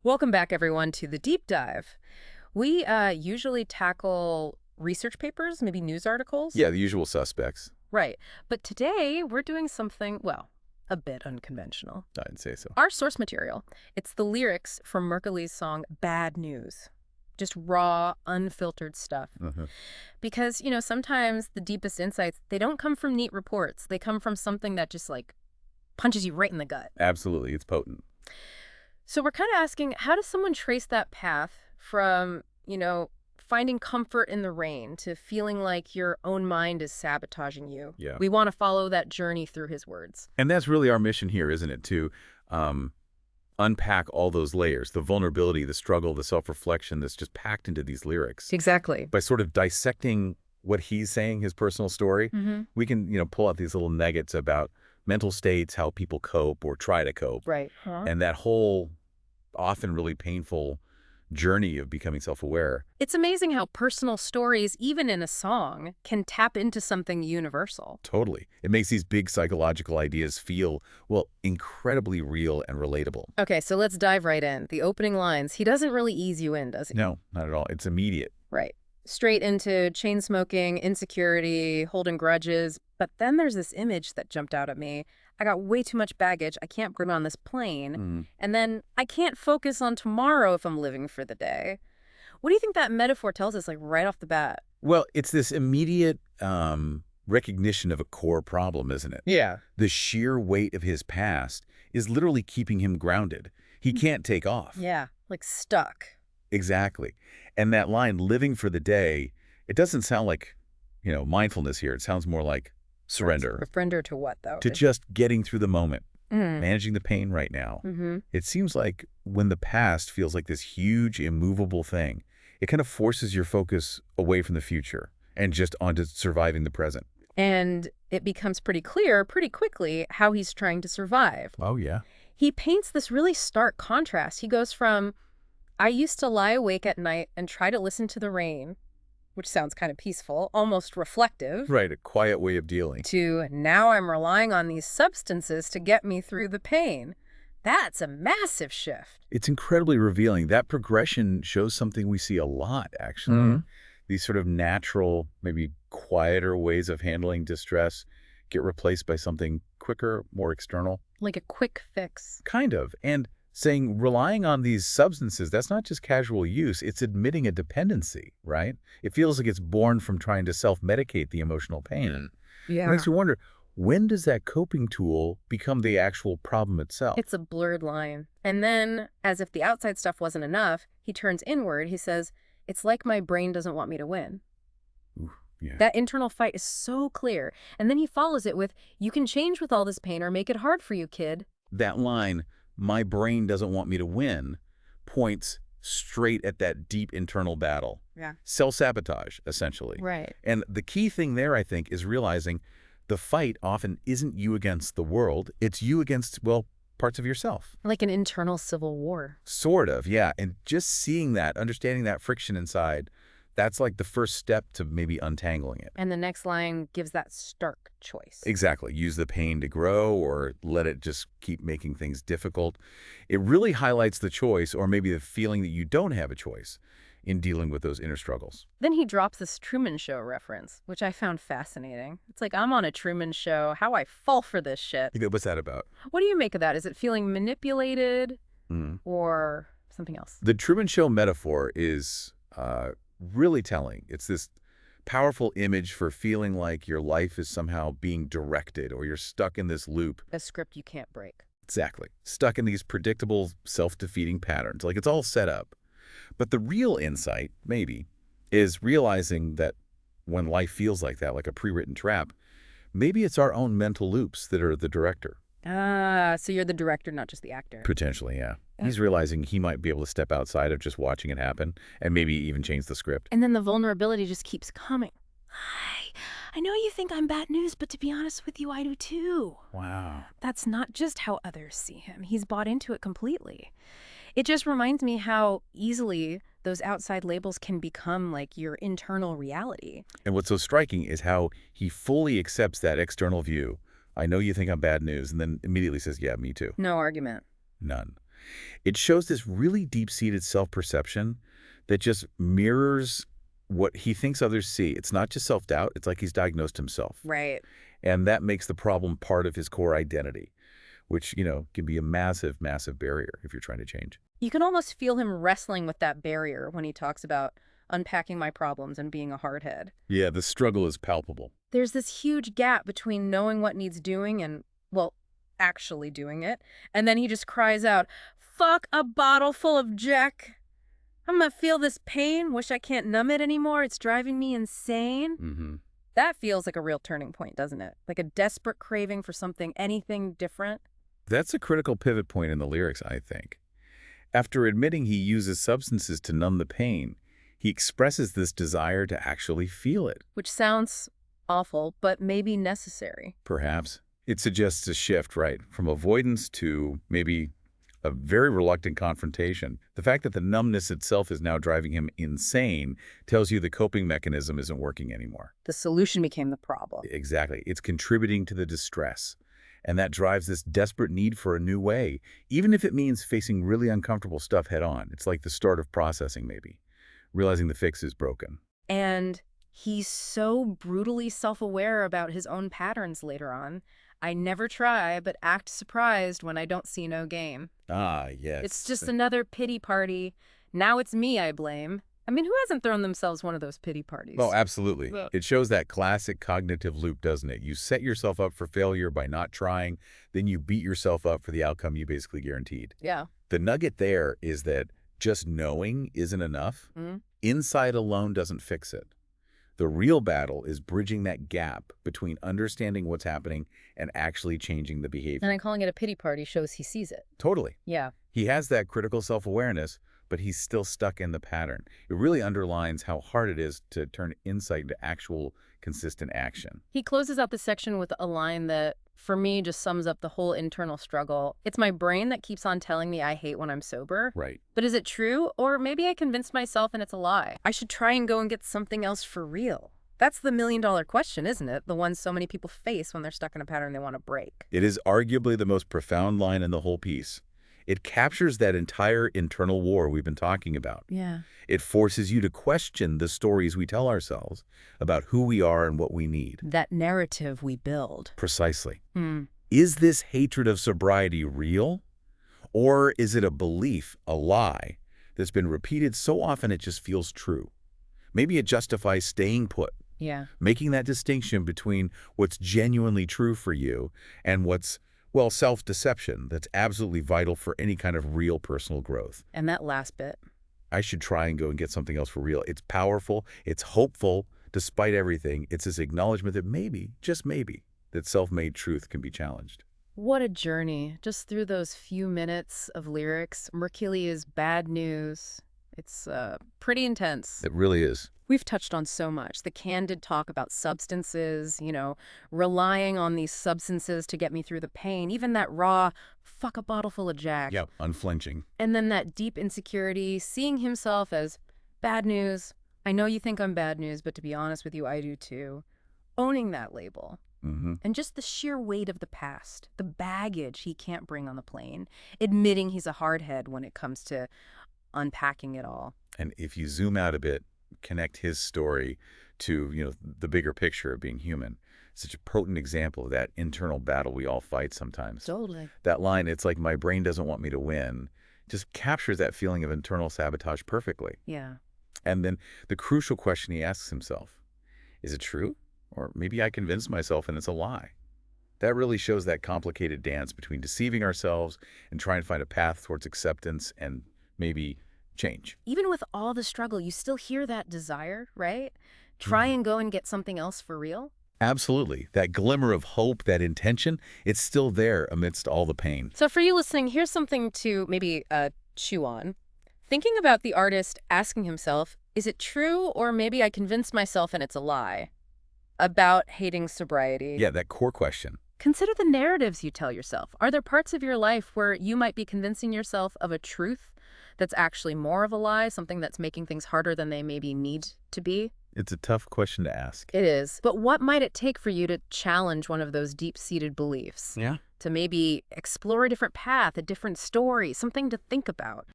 Welcome back, everyone, to the deep dive. We usually tackle research papers, maybe news articles. Yeah, the usual suspects. Right. But today we're doing something, well, a bit unconventional. I'd say so. Our source material, it's the lyrics from Merkules' song Bad News. Just raw, unfiltered stuff. Uh-huh. Because, sometimes the deepest insights, they don't come from neat reports. They come from something that just, punches you right in the gut. Absolutely, it's potent. So we're kind of asking, how does someone trace that path from, finding comfort in the rain to feeling like your own mind is sabotaging you? Yeah. We want to follow that journey through his words. And that's really our mission here, isn't it? To unpack all those layers, the vulnerability, the struggle, the self-reflection that's just packed into these lyrics. Exactly. By sort of dissecting what he's saying, his personal story, we can, pull out these little nuggets about mental states, how people cope or try to cope. Right. Huh? And that whole often really painful journey of becoming self-aware. It's amazing how personal stories, even in a song, can tap into something universal. Totally. It makes these big psychological ideas feel, well, incredibly real and relatable. Okay, so let's dive right in. The opening lines, he doesn't really ease you in, does he? No, not at all. It's immediate. Right. Straight into chain smoking, insecurity, holding grudges. But then there's this image that jumped out at me. I got way too much baggage. I can't bring on this plane. And then I can't focus on tomorrow if I'm living for the day. What do you think that metaphor tells us, right off the bat? Well, it's this immediate recognition of a core problem, isn't it? Yeah. The sheer weight of his past is literally keeping him grounded. He can't take off. Yeah, stuck. Exactly. And that line, living for the day, it doesn't sound like, mindfulness here. It sounds more like surrender. Surrender to what, though? To just getting through the moment, managing the pain right now. It seems like when the past feels like this huge, immovable thing, it kind of forces your focus away from the future and just onto surviving the present. And it becomes pretty clear pretty quickly how he's trying to survive. Oh, yeah. He paints this really stark contrast. He goes from, I used to lie awake at night and try to listen to the rain, which sounds kind of peaceful, almost reflective. Right, a quiet way of dealing. To now I'm relying on these substances to get me through the pain. That's a massive shift. It's incredibly revealing. That progression shows something we see a lot, actually. These sort of natural, maybe quieter ways of handling distress get replaced by something quicker, more external. Like a quick fix. Kind of. And saying relying on these substances, that's not just casual use, it's admitting a dependency, right? It feels like it's born from trying to self-medicate the emotional pain. Yeah. It makes you wonder, when does that coping tool become the actual problem itself? It's a blurred line. And then, as if the outside stuff wasn't enough, he turns inward. He says, it's like my brain doesn't want me to win. Ooh, yeah. That internal fight is so clear. And then he follows it with, you can change with all this pain or make it hard for you, kid. That line, my brain doesn't want me to win, points straight at that deep internal battle. Yeah. Self-sabotage, essentially. Right. And the key thing there, I think, is realizing the fight often isn't you against the world. It's you against, well, parts of yourself. Like an internal civil war. Sort of, yeah. And just seeing that, understanding that friction inside, that's like the first step to maybe untangling it. And the next line gives that stark choice. Exactly. Use the pain to grow or let it just keep making things difficult. It really highlights the choice or maybe the feeling that you don't have a choice in dealing with those inner struggles. Then he drops this Truman Show reference, which I found fascinating. It's like, I'm on a Truman Show. How I fall for this shit. What's that about? What do you make of that? Is it feeling manipulated or something else? The Truman Show metaphor is really telling. It's this powerful image for feeling like your life is somehow being directed or you're stuck in this loop. A script you can't break. Exactly. Stuck in these predictable, self-defeating patterns. Like it's all set up. But the real insight, maybe, is realizing that when life feels like that, like a pre-written trap, maybe it's our own mental loops that are the director. Ah, so you're the director, not just the actor. Potentially, yeah. He's realizing he might be able to step outside of just watching it happen and maybe even change the script. And then the vulnerability just keeps coming. Hi, I know you think I'm bad news, but to be honest with you, I do too. Wow. That's not just how others see him. He's bought into it completely. It just reminds me how easily those outside labels can become like your internal reality. And what's so striking is how he fully accepts that external view. I know you think I'm bad news, and then immediately says, yeah, me too. No argument. None. It shows this really deep-seated self-perception that just mirrors what he thinks others see. It's not just self-doubt, it's like he's diagnosed himself. Right. And that makes the problem part of his core identity, which, can be a massive, massive barrier if you're trying to change. You can almost feel him wrestling with that barrier when he talks about unpacking my problems and being a hardhead. Yeah, the struggle is palpable. There's this huge gap between knowing what needs doing and, well, actually doing it. And then he just cries out, "Fuck a bottle full of Jack. I'm gonna feel this pain. Wish I can't numb it anymore. It's driving me insane." Mm-hmm. That feels like a real turning point, doesn't it? Like a desperate craving for something, anything different. That's a critical pivot point in the lyrics, I think. After admitting he uses substances to numb the pain, he expresses this desire to actually feel it. Which sounds awful, but maybe necessary. Perhaps. It suggests a shift, right, from avoidance to maybe a very reluctant confrontation. The fact that the numbness itself is now driving him insane tells you the coping mechanism isn't working anymore. The solution became the problem. Exactly. It's contributing to the distress. And that drives this desperate need for a new way, even if it means facing really uncomfortable stuff head on. It's like the start of processing, maybe, realizing the fix is broken. And he's so brutally self-aware about his own patterns later on. I never try, but act surprised when I don't see no game. Ah, yes. It's just another pity party. Now it's me I blame. I mean, who hasn't thrown themselves one of those pity parties? Oh, absolutely. Yeah. It shows that classic cognitive loop, doesn't it? You set yourself up for failure by not trying, then you beat yourself up for the outcome you basically guaranteed. Yeah. The nugget there is that just knowing isn't enough. Mm. Insight alone doesn't fix it. The real battle is bridging that gap between understanding what's happening and actually changing the behavior. And calling it a pity party shows he sees it. Totally. Yeah. He has that critical self-awareness, but he's still stuck in the pattern. It really underlines how hard it is to turn insight into actual consistent action. He closes out the section with a line that, for me, just sums up the whole internal struggle. It's my brain that keeps on telling me I hate when I'm sober. Right. But is it true? Or maybe I convinced myself and it's a lie. I should try and go and get something else for real. That's the million-dollar question, isn't it? The one so many people face when they're stuck in a pattern they want to break. It is arguably the most profound line in the whole piece. It captures that entire internal war we've been talking about. Yeah. It forces you to question the stories we tell ourselves about who we are and what we need. That narrative we build. Precisely. Is this hatred of sobriety real? Or is it a belief, a lie, that's been repeated so often it just feels true? Maybe it justifies staying put. Yeah. Making that distinction between what's genuinely true for you and what's, well, self-deception that's absolutely vital for any kind of real personal growth. And that last bit. I should try and go and get something else for real. It's powerful. It's hopeful. Despite everything, it's this acknowledgement that maybe, just maybe, that self-made truth can be challenged. What a journey. Just through those few minutes of lyrics. Merkules' bad news. It's pretty intense. It really is. We've touched on so much. The candid talk about substances, relying on these substances to get me through the pain. Even that raw, fuck a bottle full of Jack. Yeah, unflinching. And then that deep insecurity, seeing himself as bad news. I know you think I'm bad news, but to be honest with you, I do too. Owning that label. And just the sheer weight of the past, the baggage he can't bring on the plane. Admitting he's a hardhead when it comes to unpacking it all. And if you zoom out a bit, connect his story to, the bigger picture of being human. Such a potent example of that internal battle we all fight sometimes. Totally. That line, it's like my brain doesn't want me to win, just captures that feeling of internal sabotage perfectly. Yeah. And then the crucial question he asks himself, is it true? Or maybe I convinced myself and it's a lie. That really shows that complicated dance between deceiving ourselves and trying to find a path towards acceptance and maybe change. Even with all the struggle, you still hear that desire, right? Try and go and get something else for real. Absolutely. That glimmer of hope, that intention, it's still there amidst all the pain. So for you listening, here's something to maybe chew on. Thinking about the artist asking himself, is it true or maybe I convinced myself and it's a lie? About hating sobriety. Yeah, that core question. Consider the narratives you tell yourself. Are there parts of your life where you might be convincing yourself of a truth that's actually more of a lie, something that's making things harder than they maybe need to be? It's a tough question to ask. It is. But what might it take for you to challenge one of those deep-seated beliefs? Yeah. To maybe explore a different path, a different story, something to think about?